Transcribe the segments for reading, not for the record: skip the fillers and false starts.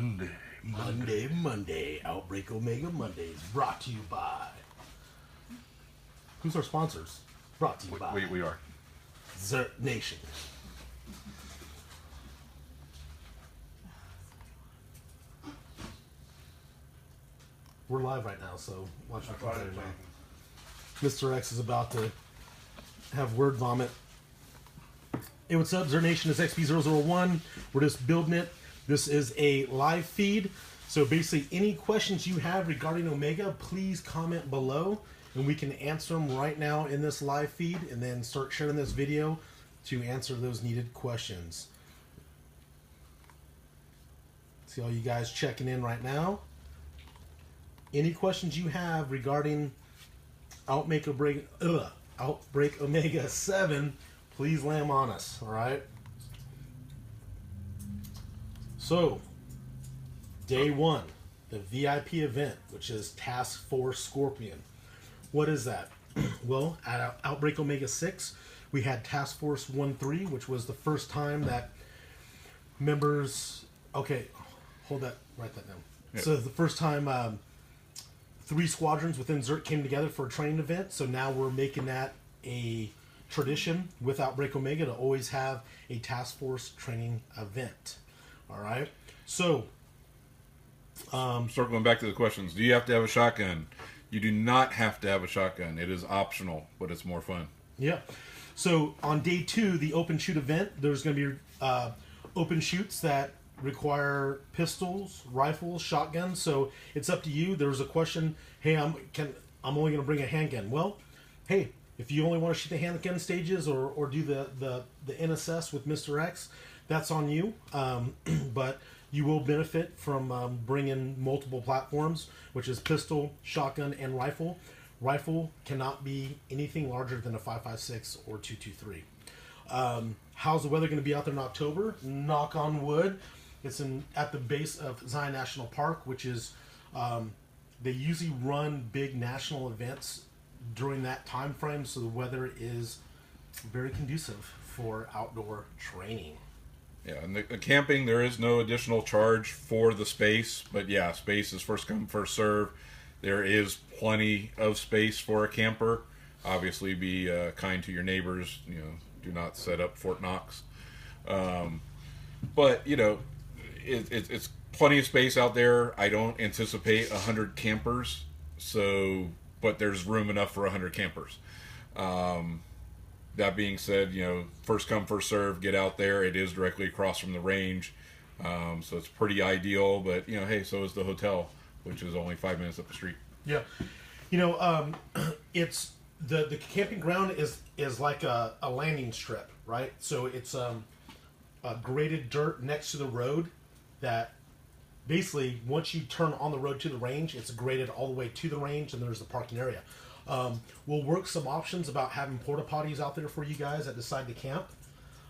Monday. Outbreak Omega Mondays. Brought to you by... Who's our sponsors? Brought to you by... We are. ZERT Nation. We're live right now, so watch our computer now. Mr. X is about to have word vomit. Hey, what's up? ZERT Nation is XP001. We're just building it. This is a live feed. So basically, any questions you have regarding Omega, please comment below, and we can answer them right now in this live feed, and then start sharing this video to answer those needed questions. See all you guys checking in right now. Any questions you have regarding Outbreak Omega 7, please lay them on us, all right? So, day one, the VIP event, which is Task Force Scorpion. What is that? Well, at Outbreak Omega 6, we had Task Force 1-3, which was the first time that members... Okay, hold that, write that down. Yep. So the first time 3 squadrons within ZERT came together for a training event, so now we're making that a tradition with Outbreak Omega to always have a Task Force training event. All right, so... circling back to the questions, do you have to have a shotgun? You do not have to have a shotgun. It is optional, but it's more fun. Yeah. So on day 2, the open shoot event, there's going to be open shoots that require pistols, rifles, shotguns. So it's up to you. There's a question, hey, I'm only going to bring a handgun. Well, hey, if you only want to shoot the handgun stages or do the NSS with Mr. X, that's on you. But you will benefit from bringing multiple platforms, which is pistol, shotgun, and rifle. Rifle cannot be anything larger than a 5.56 or 2.23. How's the weather going to be out there in October? Knock on wood. It's at the base of Zion National Park, which is, they usually run big national events during that time frame, so the weather is very conducive for outdoor training. Yeah, and the camping, there is no additional charge for the space, but yeah, space is first come, first serve. There is plenty of space for a camper. Obviously, be kind to your neighbors. You know, do not set up Fort Knox. But you know, it's plenty of space out there. I don't anticipate 100 campers, but there's room enough for 100 campers. That being said, you know, first come, first serve, get out there. It is directly across from the range, so it's pretty ideal. But, you know, hey, so is the hotel, which is only 5 minutes up the street. Yeah. You know, it's the camping ground is like a landing strip, right? So it's a graded dirt next to the road that basically once you turn on the road to the range, it's graded all the way to the range, and there's the parking area. We'll work some options about having porta potties out there for you guys that decide to camp,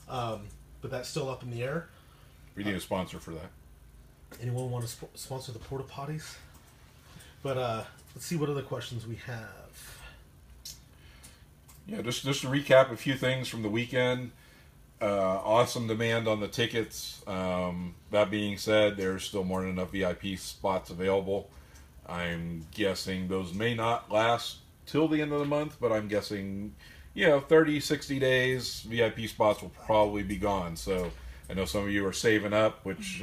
but that's still up in the air. We need a sponsor for that. Anyone want to sponsor the porta potties? But let's see what other questions we have. Yeah, just to recap a few things from the weekend. Awesome demand on the tickets. That being said, there's still more than enough VIP spots available. I'm guessing those may not last till the end of the month, but I'm guessing, you know, 30, 60 days, VIP spots will probably be gone. So I know some of you are saving up, which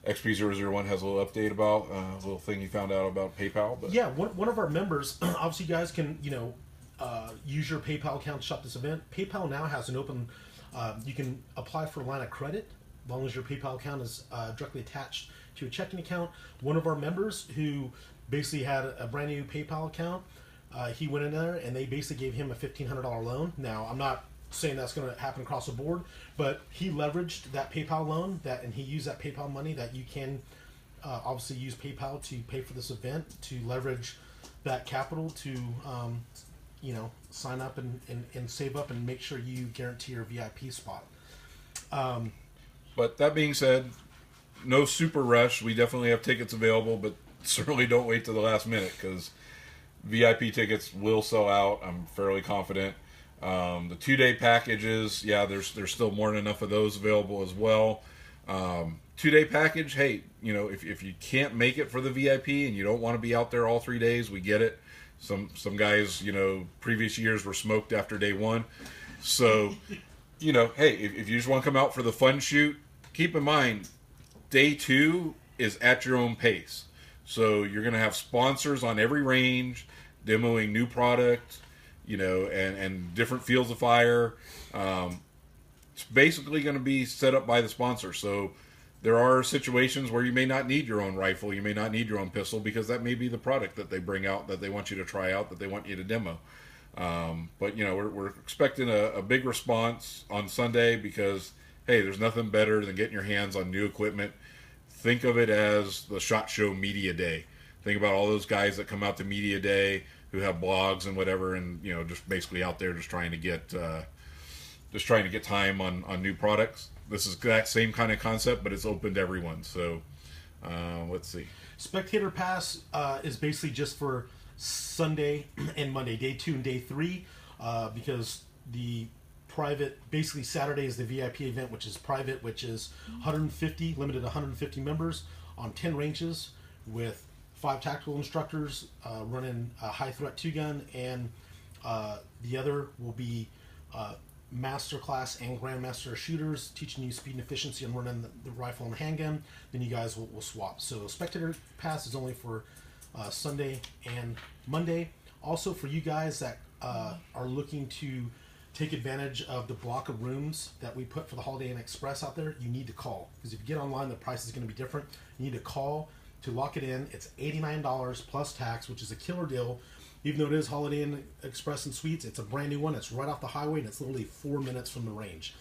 XP001 has a little update about, a little thing he found out about PayPal. But yeah, one of our members, obviously you guys can, you know, use your PayPal account to shop this event. PayPal now has an open, you can apply for a line of credit as long as your PayPal account is directly attached to a checking account. One of our members who basically had a brand new PayPal account, he went in there and they basically gave him a $1,500 loan. Now, I'm not saying that's going to happen across the board, but he leveraged that PayPal loan and he used that PayPal money that you can obviously use PayPal to pay for this event, to leverage that capital to you know, sign up and save up and make sure you guarantee your VIP spot. But that being said, no super rush. We definitely have tickets available, but certainly don't wait till the last minute because VIP tickets will sell out. I'm fairly confident. The 2-day packages, yeah, there's still more than enough of those available as well. 2-day package, hey, if you can't make it for the VIP and you don't want to be out there all 3 days, we get it. Some guys, previous years were smoked after day 1. So, hey, if you just want to come out for the fun shoot, keep in mind, day 2 is at your own pace. So you're going to have sponsors on every range, demoing new product, and different fields of fire. It's basically going to be set up by the sponsor. So there are situations where you may not need your own rifle, you may not need your own pistol, because that may be the product that they bring out, that they want you to try out, that they want you to demo. But we're expecting a big response on Sunday, because hey, there's nothing better than getting your hands on new equipment. Think of it as the Shotshow Media Day. Think about all those guys that come out to Media Day who have blogs and whatever, and just basically out there just trying to get time on new products. This is that same kind of concept, but it's open to everyone. So let's see. Spectator Pass is basically just for Sunday and Monday, day 2 and day 3, because the private, basically Saturday is the VIP event, which is private, which is 150, limited to 150 members on 10 ranges with 5 tactical instructors running a high threat 2-gun, and the other will be master class and grandmaster shooters, teaching you speed and efficiency on running the rifle and handgun. Then you guys will swap. So Spectator Pass is only for Sunday and Monday. Also for you guys that are looking to take advantage of the block of rooms that we put for the Holiday Inn Express out there, you need to call, because if you get online, the price is going to be different. You need to call to lock it in. It's $89 plus tax, which is a killer deal. Even though it is Holiday Inn Express and Suites, it's a brand new one. It's right off the highway, and it's literally 4 minutes from the range.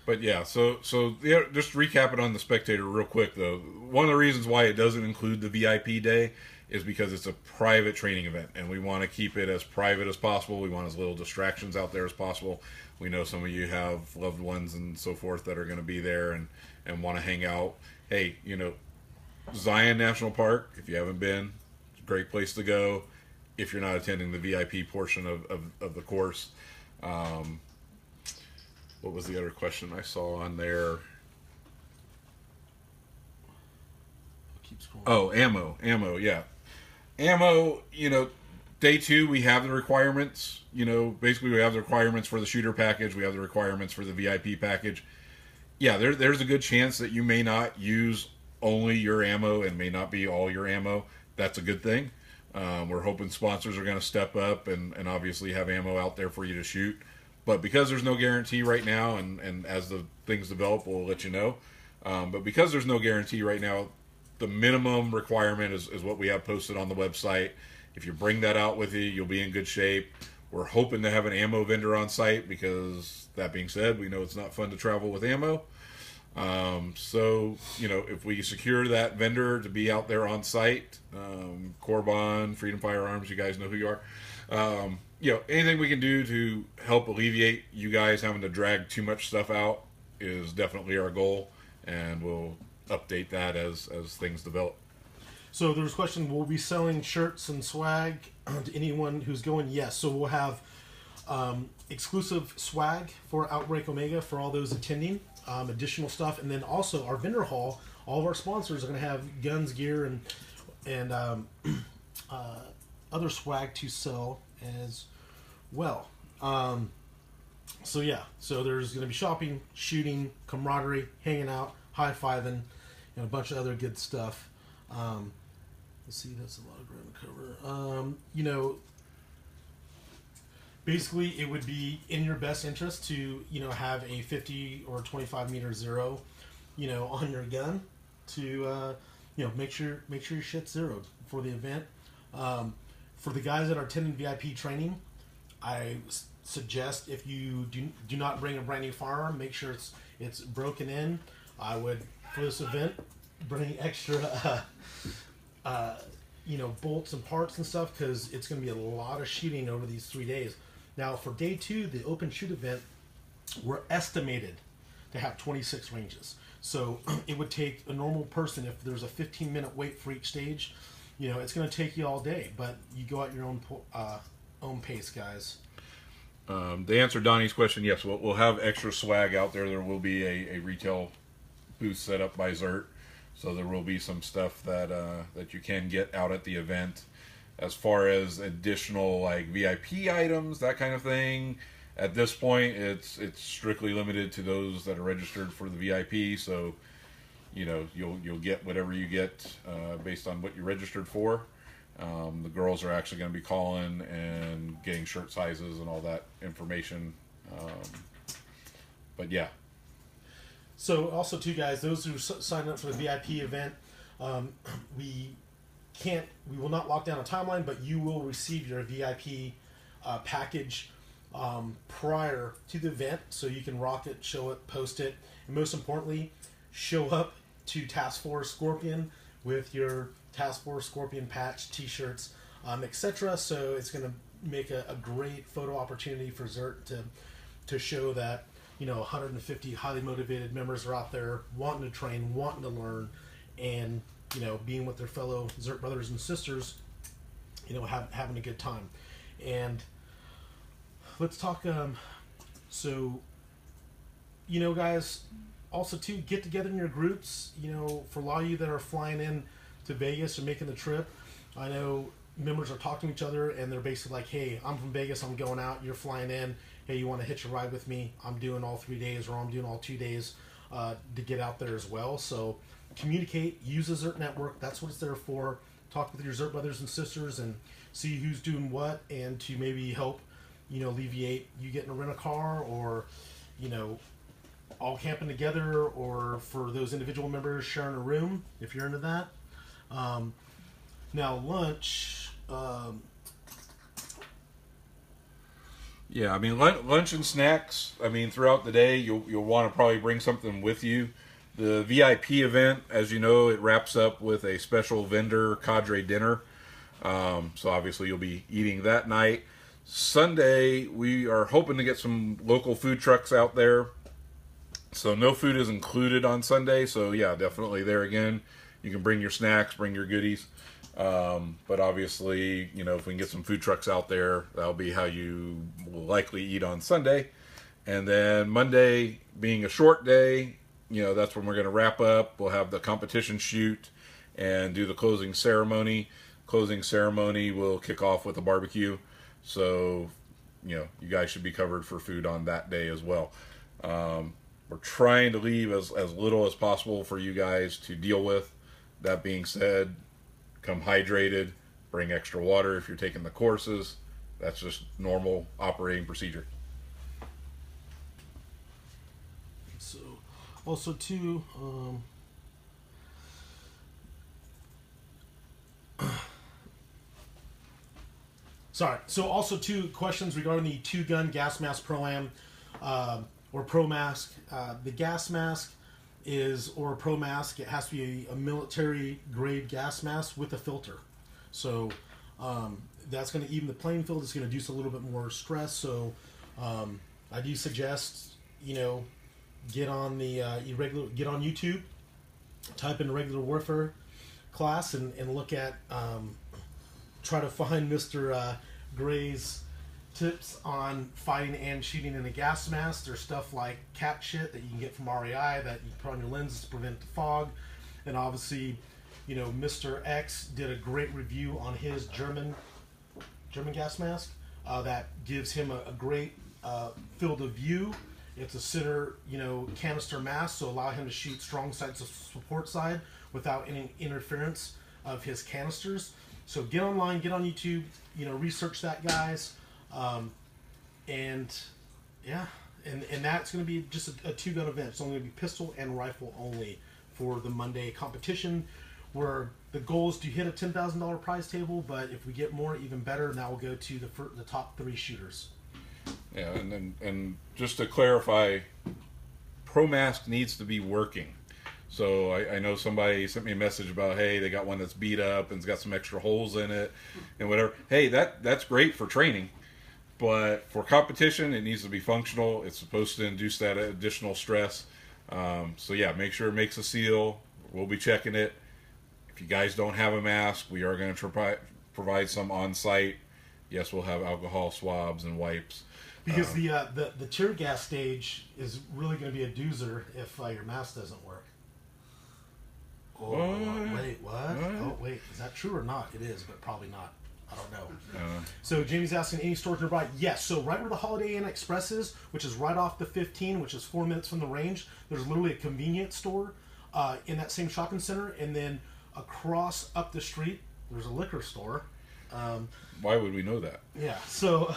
But yeah, so just recapping on the Spectator real quick, though. One of the reasons why it doesn't include the VIP day is because it's a private training event, and we want to keep it as private as possible. We want as little distractions out there as possible. We know some of you have loved ones and so forth that are going to be there and want to hang out. Hey, Zion National Park, if you haven't been, it's a great place to go if you're not attending the VIP portion of the course. What was the other question I saw on there? Keep scrolling. Oh, ammo, yeah. Ammo, day 2, we have the requirements. Basically we have the requirements for the shooter package. We have the requirements for the VIP package. Yeah, there's a good chance that you may not use only your ammo and may not be all your ammo. That's a good thing. We're hoping sponsors are going to step up and obviously have ammo out there for you to shoot. But because there's no guarantee right now, and as the things develop, we'll let you know. But because there's no guarantee right now, the minimum requirement is what we have posted on the website. If you bring that out with you, you'll be in good shape. We're hoping to have an ammo vendor on site, because that being said, we know it's not fun to travel with ammo. So, if we secure that vendor to be out there on site, Corbon, Freedom Firearms, you guys know who you are. Anything we can do to help alleviate you guys having to drag too much stuff out is definitely our goal, and we'll update that as things develop. So there's a question, will we be selling shirts and swag to anyone who's going? Yes. So we'll have exclusive swag for Outbreak Omega for all those attending, additional stuff, and then also our vendor hall, all of our sponsors are going to have guns, gear, and other swag to sell as well. So there's going to be shopping, shooting, camaraderie, hanging out, high-fiving, and a bunch of other good stuff. Let's see, that's a lot of ground to cover. Basically, it would be in your best interest to, have a 50 or 25 meter zero, on your gun to, make sure your shit's zeroed for the event. For the guys that are attending VIP training, I suggest if you do not bring a brand new firearm, make sure it's broken in. I would, for this event, bring extra, bolts and parts and stuff, because it's going to be a lot of shooting over these 3 days. Now, for day 2, the open shoot event, we're estimated to have 26 ranges. So it would take a normal person, if there's a 15-minute wait for each stage, it's going to take you all day. But you go at your own pace, guys. To answer Donnie's question, yes, we'll have extra swag out there. There will be a retail booth set up by ZERT, so there will be some stuff that that you can get out at the event. As far as additional like VIP items, that kind of thing, at this point it's strictly limited to those that are registered for the VIP. So you know you'll get whatever you get based on what you registered for. The girls are actually going to be calling and getting shirt sizes and all that information. But yeah. So also too, guys, those who sign up for the VIP event, we will not lock down a timeline, but you will receive your VIP package prior to the event, so you can rock it, show it, post it, and most importantly, show up to Task Force Scorpion with your Task Force Scorpion patch, t-shirts, etc. So it's going to make a great photo opportunity for ZERT to show that 150 highly motivated members are out there wanting to train, wanting to learn, and being with their fellow ZERT brothers and sisters, having a good time. And let's talk. So, guys, also too, get together in your groups. For a lot of you that are flying in to Vegas or making the trip, I know members are talking to each other and they're basically like, hey, I'm from Vegas, I'm going out, you're flying in, hey, you want to hitch a ride with me? I'm doing all 3 days, or I'm doing all 2 days to get out there as well. So communicate, use the ZERT network, that's what it's there for. Talk with your ZERT brothers and sisters and see who's doing what, and to maybe help alleviate you getting a rent-a-car, or all camping together, or for those individual members sharing a room if you're into that. Now lunch, yeah, I mean lunch and snacks. I mean throughout the day, you'll want to probably bring something with you. The VIP event, as you know, it wraps up with a special vendor cadre dinner. So obviously you'll be eating that night. Sunday, we are hoping to get some local food trucks out there. So no food is included on Sunday. So yeah, definitely there again. You can bring your snacks, bring your goodies. But obviously, if we can get some food trucks out there, that'll be how you will likely eat on Sunday. And then Monday, being a short day, that's when we're going to wrap up. We'll have the competition shoot and do the closing ceremony. Closing ceremony will kick off with a barbecue. So, you guys should be covered for food on that day as well. We're trying to leave as little as possible for you guys to deal with. That being said, come hydrated, bring extra water if you're taking the courses. That's just normal operating procedure. So, also too, sorry. So also two questions regarding the 2-gun gas mask Pro-Am or Pro Mask. The gas mask or a Pro Mask. It has to be a military grade gas mask with a filter. So that's going to even the playing field. It's going to reduce a little bit more stress. So I do suggest get on the get on YouTube, type in regular warfare class, and look at try to find Mr. Gray's tips on fighting and shooting in a gas mask. There's stuff like cap shit that you can get from REI that you put on your lenses to prevent the fog. And obviously, Mr. X did a great review on his German gas mask that gives him a great field of view. It's a center, canister mask, so allow him to shoot strong sights of support side without any interference of his canisters. So get online, get on YouTube, research that, guys. And yeah, and that's going to be just a 2-gun event. It's only going to be pistol and rifle only for the Monday competition, where the goal is to hit a $10,000 prize table, but if we get more, even better, and that will go to the top 3 shooters. Yeah, and just to clarify, Pro Mask needs to be working. So I know somebody sent me a message about, hey, they got one that's beat up and it's got some extra holes in it and whatever. Hey, that's great for training, but for competition, it needs to be functional. It's supposed to induce that additional stress. So yeah, make sure it makes a seal. We'll be checking it. If you guys don't have a mask, we are going to provide some on site. Yes, we'll have alcohol swabs and wipes. Because the tear gas stage is really going to be a doozer if your mask doesn't work. Oh, wait, what? Oh, wait, is that true or not? It is, but probably not. I don't know. So Jamie's asking, any stores nearby? Yes. So right where the Holiday Inn Express is, which is right off the 15, which is 4 minutes from the range, there's literally a convenience store in that same shopping center. And then across up the street, there's a liquor store. Why would we know that? Yeah. So,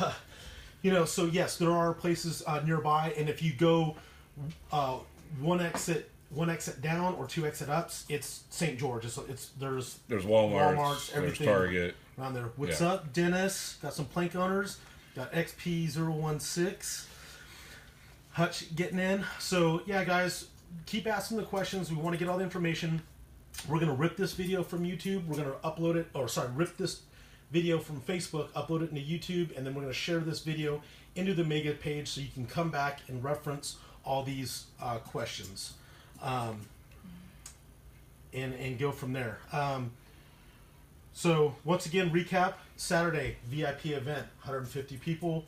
so yes, there are places nearby. And if you go one exit down or 2 exit ups, it's St. George. There's Walmart's, everything there's Target around there. What's up, Dennis? Got some plank owners. Got XP001. Hutch getting in. So yeah, guys, keep asking the questions. We want to get all the information. We're gonna rip this video from YouTube. We're gonna upload it, rip this video from Facebook, upload it into YouTube, and then we're gonna share this video into the Mega page so you can come back and reference all these questions. And go from there. So once again, recap: Saturday VIP event, 150 people,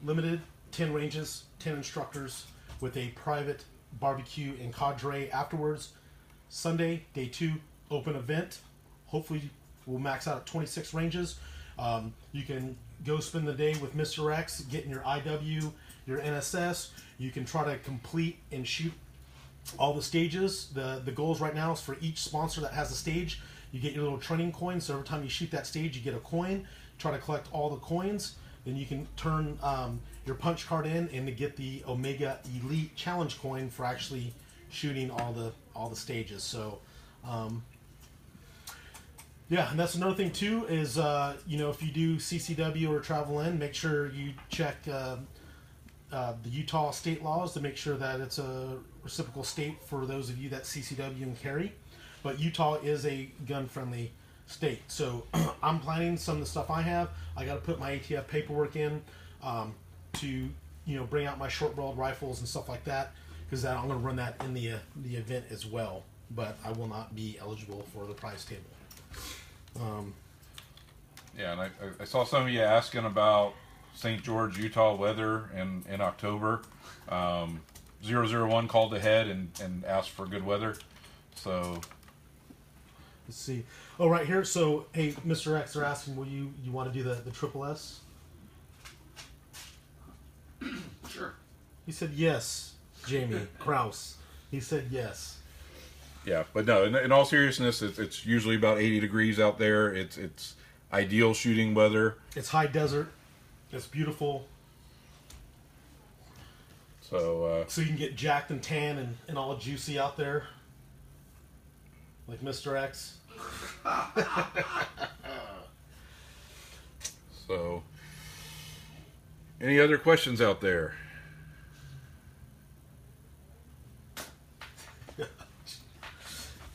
limited, 10 ranges, 10 instructors with a private barbecue and cadre afterwards. Sunday, day 2, open event. Hopefully, we'll max out at 26 ranges. You can go spend the day with Mr. X, getting your IW, your NSS. You can try to complete and shoot all the stages. The goals right now is for each sponsor that has a stage, you get your little training coin. So every time you shoot that stage, you get a coin. Try to collect all the coins. Then you can turn your punch card in and to get the Omega Elite Challenge coin for actually shooting all the stages. So yeah, and that's another thing too is if you do CCW or travel in, make sure you check the Utah state laws to make sure that it's a reciprocal state for those of you that CCW and carry. But Utah is a gun-friendly state. So I'm planning some of the stuff I have. I got to put my ATF paperwork in to bring out my short-barreled rifles and stuff like that, because I'm going to run that in the event as well. But I will not be eligible for the prize table. Yeah, and I saw some of you asking about St. George, Utah weather in October. 001 called ahead and asked for good weather. So let's see. Oh, right here. So, hey, Mr. X, they're asking, will you want to do the triple S? Sure. He said yes, Jamie Kraus. He said yes. Yeah, but no, in all seriousness, it's usually about 80 degrees out there. It's ideal shooting weather. It's high desert. It's beautiful. So you can get jacked and tan and all juicy out there. Like Mr. X. So, any other questions out there?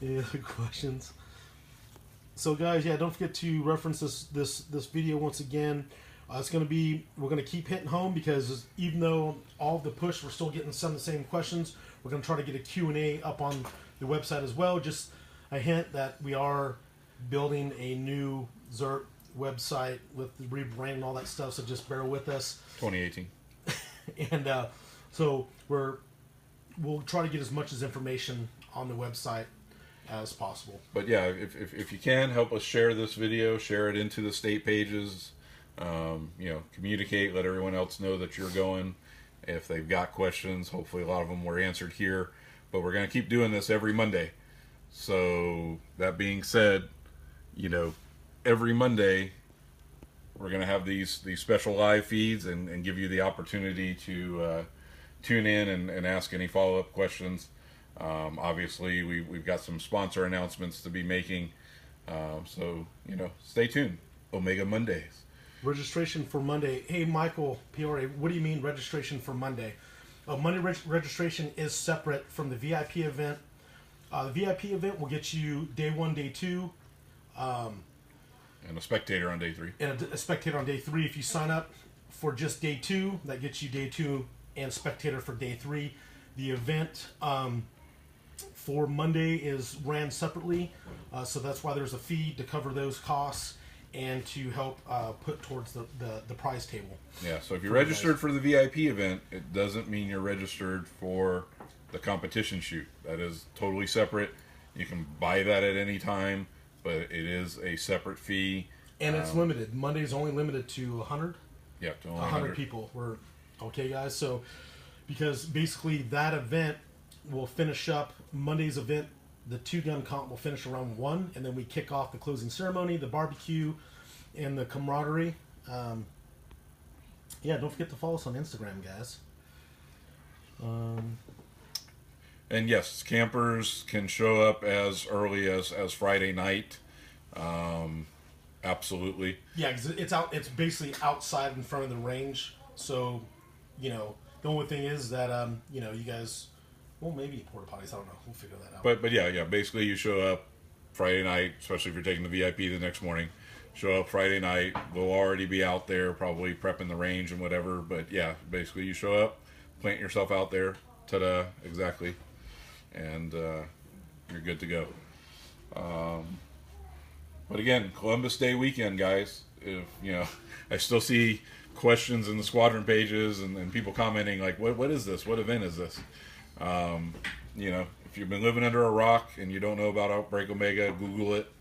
Any other questions? So guys, yeah, don't forget to reference this video once again. We're going to keep hitting home, because even though all of the push, we're still getting some of the same questions. We're going to try to get a Q&A up on the website as well. Just a hint that we are building a new ZERT website with the rebrand and all that stuff, so just bear with us. 2018. And so we'll try to get as much as information on the website as possible. But yeah, if you can, help us share this video, share it into the state pages. Communicate, let everyone else know that you're going. If they've got questions, hopefully a lot of them were answered here. But we're going to keep doing this every Monday. So that being said, every Monday we're going to have these special live feeds and give you the opportunity to tune in and ask any follow-up questions. Obviously, we've got some sponsor announcements to be making. So stay tuned. Omega Mondays. Registration for Monday. Hey, Michael, PRA, what do you mean registration for Monday? Monday registration is separate from the VIP event. The VIP event will get you day 1, day 2. And a spectator on day 3. And a spectator on day 3. If you sign up for just day 2, that gets you day 2 and spectator for day 3. The event for Monday is ran separately, so that's why there's a fee to cover those costs. and to help put towards the prize table. Yeah, so if you're registered for the VIP event, it doesn't mean you're registered for the competition shoot. That is totally separate. You can buy that at any time, but it is a separate fee. And it's limited. Monday's only limited to 100. Yeah, to only 100 people. We're okay, guys. So, because basically that event will finish up Monday's event. The 2-gun comp will finish around 1, and then we kick off the closing ceremony, the barbecue, and the camaraderie. Yeah, don't forget to follow us on Instagram, guys. And yes, campers can show up as early as Friday night. Absolutely. Yeah, 'cause it's basically outside in front of the range. So, you know, the only thing is that you know, you guys, well, maybe porta potties. I don't know. We'll figure that out. But yeah. Basically, you show up Friday night, especially if you're taking the VIP the next morning. Show up Friday night. We'll already be out there, probably prepping the range and whatever. But yeah, basically, you show up, plant yourself out there. Ta-da! Exactly. And you're good to go. But again, Columbus Day weekend, guys. If you know, I still see questions in the squadron pages and people commenting like, "What is this? What event is this?" You know, if you've been living under a rock and you don't know about Outbreak Omega, Google it.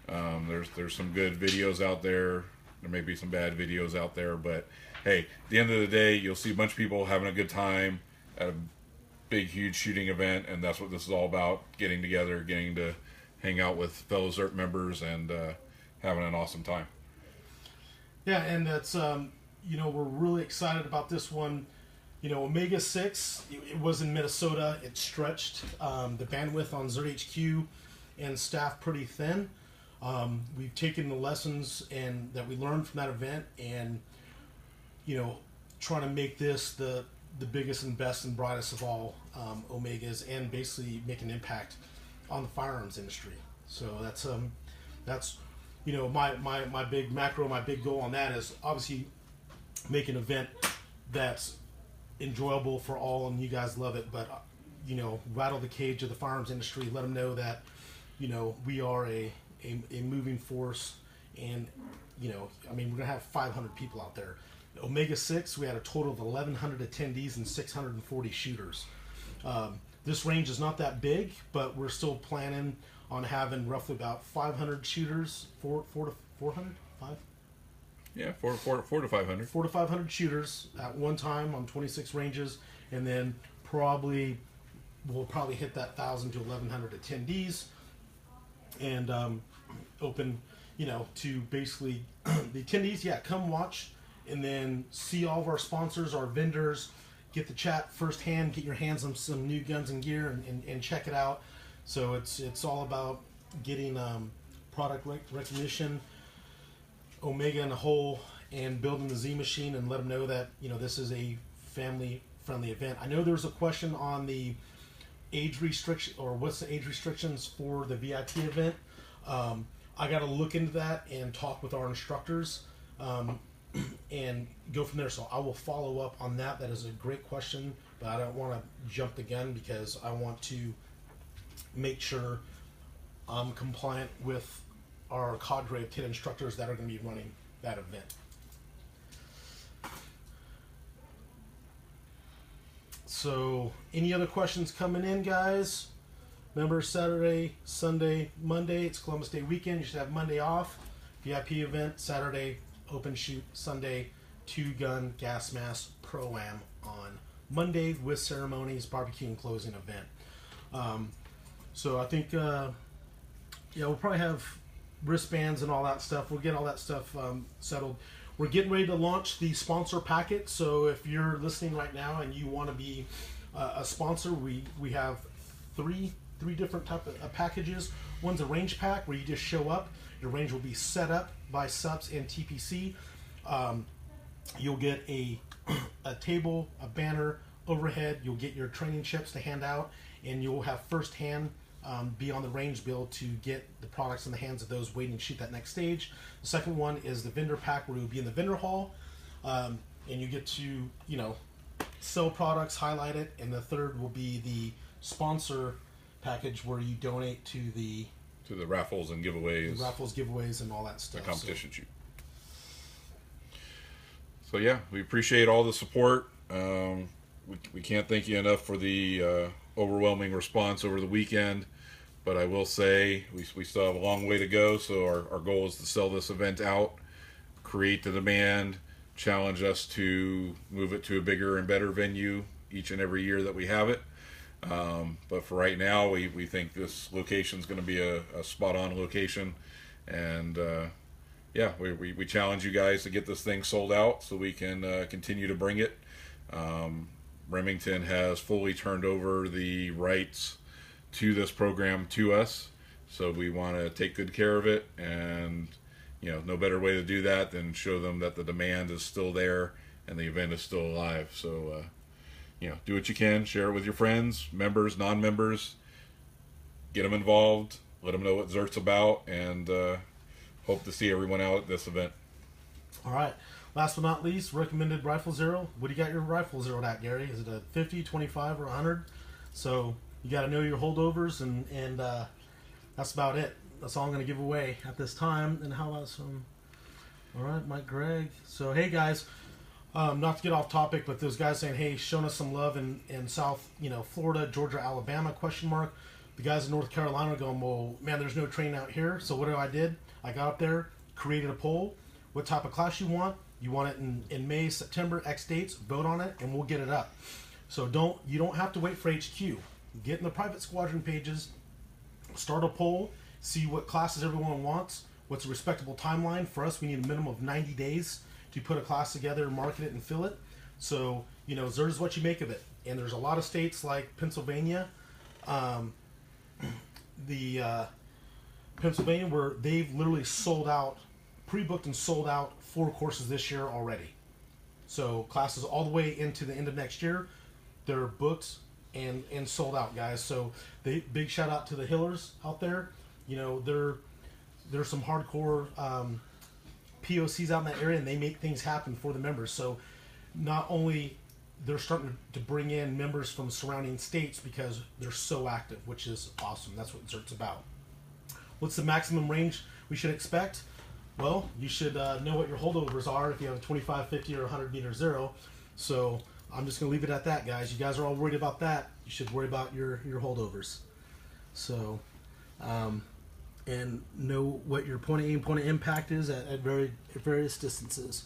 There's some good videos out there. There may be some bad videos out there, but hey, at the end of the day, you'll see a bunch of people having a good time at a big, huge shooting event, and that's what this is all about: getting together, getting to hang out with fellow ZERT members, and having an awesome time. Yeah, and that's you know, we're really excited about this one. You know, Omega 6, it was in Minnesota. It stretched the bandwidth on ZERT HQ and staff pretty thin. We've taken the lessons and that we learned from that event, and you know, trying to make this the biggest and best and brightest of all Omegas, and basically make an impact on the firearms industry. So that's you know, my big macro, my big goal on that is obviously make an event that's enjoyable for all, and you guys love it, but you know, rattle the cage of the firearms industry, let them know that, you know, we are a moving force. And you know, I mean, we're gonna have 500 people out there. Omega 6, we had a total of 1,100 attendees and 640 shooters. This range is not that big, but we're still planning on having roughly about 500 shooters, 400 to 400, 5? Yeah, 4 to 500. 4 to 500 shooters at one time on 26 ranges, and then we'll probably hit that 1,000 to 1,100 attendees, and open, you know, to basically the attendees. Yeah, come watch, and then see all of our sponsors, our vendors, get the chat firsthand, get your hands on some new guns and gear, and check it out. So it's all about getting product recognition, Omega in a whole, and building the Z machine, and let them know that, you know, this is a family-friendly event. I know there's a question on the age restriction, or what's the age restrictions for the VIP event. I got to look into that and talk with our instructors and go from there. So I will follow up on that. That is a great question, but I don't want to jump the gun because I want to make sure I'm compliant with our cadre of 10 instructors that are going to be running that event. So, any other questions coming in, guys? Remember, Saturday, Sunday, Monday, it's Columbus Day weekend. You should have Monday off. VIP event, Saturday, open shoot, Sunday, 2-gun gas mask pro-am on Monday with ceremonies, barbecue, and closing event. So I think, yeah, we'll probably have wristbands and all that stuff. We'll get all that stuff settled. We're getting ready to launch the sponsor packet. So if you're listening right now and you want to be a sponsor, we have three different type of packages. One's a range pack where you just show up. Your range will be set up by SUPS and TPC. You'll get a table, a banner, overhead. You'll get your training chips to hand out, and you'll have firsthand be on the range, be able to get the products in the hands of those waiting to shoot that next stage. The second one is the vendor pack, where you'll be in the vendor hall, and you get to, you know, sell products, highlight it. And the third will be the sponsor package, where you donate to the to the raffles and giveaways. Raffles, giveaways, and all that stuff. The competition shoot. So yeah, we appreciate all the support. We can't thank you enough for the overwhelming response over the weekend. But I will say we still have a long way to go. So our goal is to sell this event out, create the demand, challenge us to move it to a bigger and better venue each and every year that we have it. But for right now, we think this location is going to be a spot-on location. And yeah, we challenge you guys to get this thing sold out so we can continue to bring it. Remington has fully turned over the rights to this program to us, so we want to take good care of it, and no better way to do that than show them that the demand is still there and the event is still alive. So do what you can, share it with your friends, members, non-members, get them involved, let them know what ZERT's about, and hope to see everyone out at this event. All right, last but not least, recommended rifle zero. What do you got your rifle zeroed at, Gary? Is it a 50, 25, or 100? So you got to know your holdovers, and that's about it. That's all I'm going to give away at this time. And how about some... All right, Mike Gregg. So, hey, guys, not to get off topic, but those guys saying, hey, showing us some love in South, Florida, Georgia, Alabama, question mark. The guys in North Carolina are going, well, man, there's no train out here. So what did? I got up there, created a poll. What type of class you want? You want it in May, September, X dates, vote on it, and we'll get it up. So you don't have to wait for HQ. Get in the private squadron pages, start a poll, see what classes everyone wants, what's a respectable timeline. For us, we need a minimum of 90 days to put a class together, market it, and fill it. So, ZERT is what you make of it. And there's a lot of states like Pennsylvania, Pennsylvania, where they've literally sold out, pre-booked and sold out 4 courses this year already. So classes all the way into the end of next year, they're booked and sold out, guys. So big shout out to the Hillers out there. There's some hardcore POCs out in that area, and they make things happen for the members. So not only they're starting to bring in members from surrounding states because they're so active, which is awesome. That's what ZERT's about. What's the maximum range we should expect? Well, you should know what your holdovers are if you have a 25, 50, or 100 meter zero. So I'm just going to leave it at that, guys. You guys are all worried about that. You should worry about your holdovers. So, and know what your point of aim, point of impact is at various distances.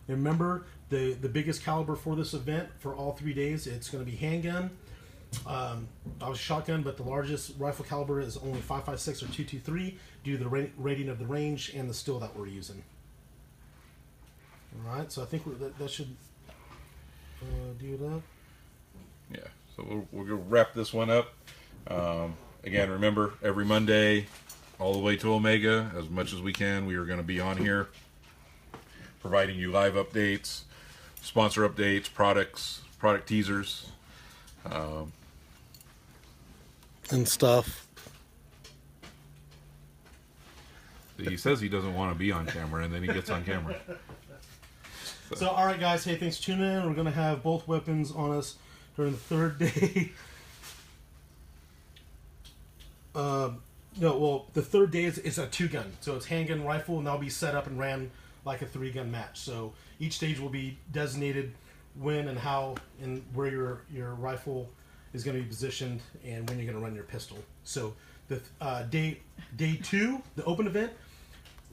And remember, the biggest caliber for this event for all 3 days, it's going to be handgun. Obviously shotgun, but the largest rifle caliber is only 5.56 or 2.23 due to the rating of the range and the steel that we're using. All right, so I think that should do it up. Yeah, so we'll wrap this one up. Again, remember, every Monday, all the way to Omega, as much as we can, we are going to be on here providing you live updates, sponsor updates, product teasers, and stuff. He says he doesn't want to be on camera, and then he gets on camera. So all right, guys. Hey, thanks for tuning in. We're going to have both weapons on us during the 3rd day. The 3rd day is a 2-gun. So it's handgun, rifle, and they'll be set up and ran like a 3-gun match. So each stage will be designated when and how and where your rifle is going to be positioned and when you're going to run your pistol. So the day 2, the open event,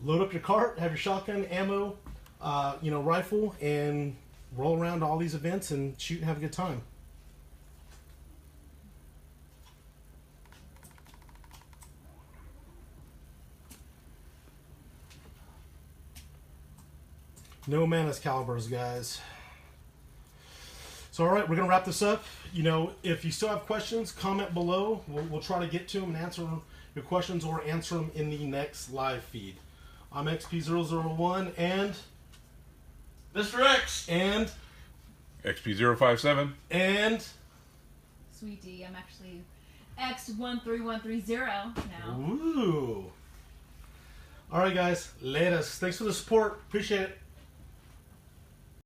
load up your cart, have your shotgun, ammo, rifle, and roll around to all these events and shoot and have a good time. No Manus calibers, guys. So, all right, we're going to wrap this up. If you still have questions, comment below. We'll try to get to them and answer your questions or answer them in the next live feed. I'm XP001 and... Mr. X! And... XP057. And... Sweetie, I'm actually X13130 now. Ooh. All right, guys. Latest. Thanks for the support. Appreciate it.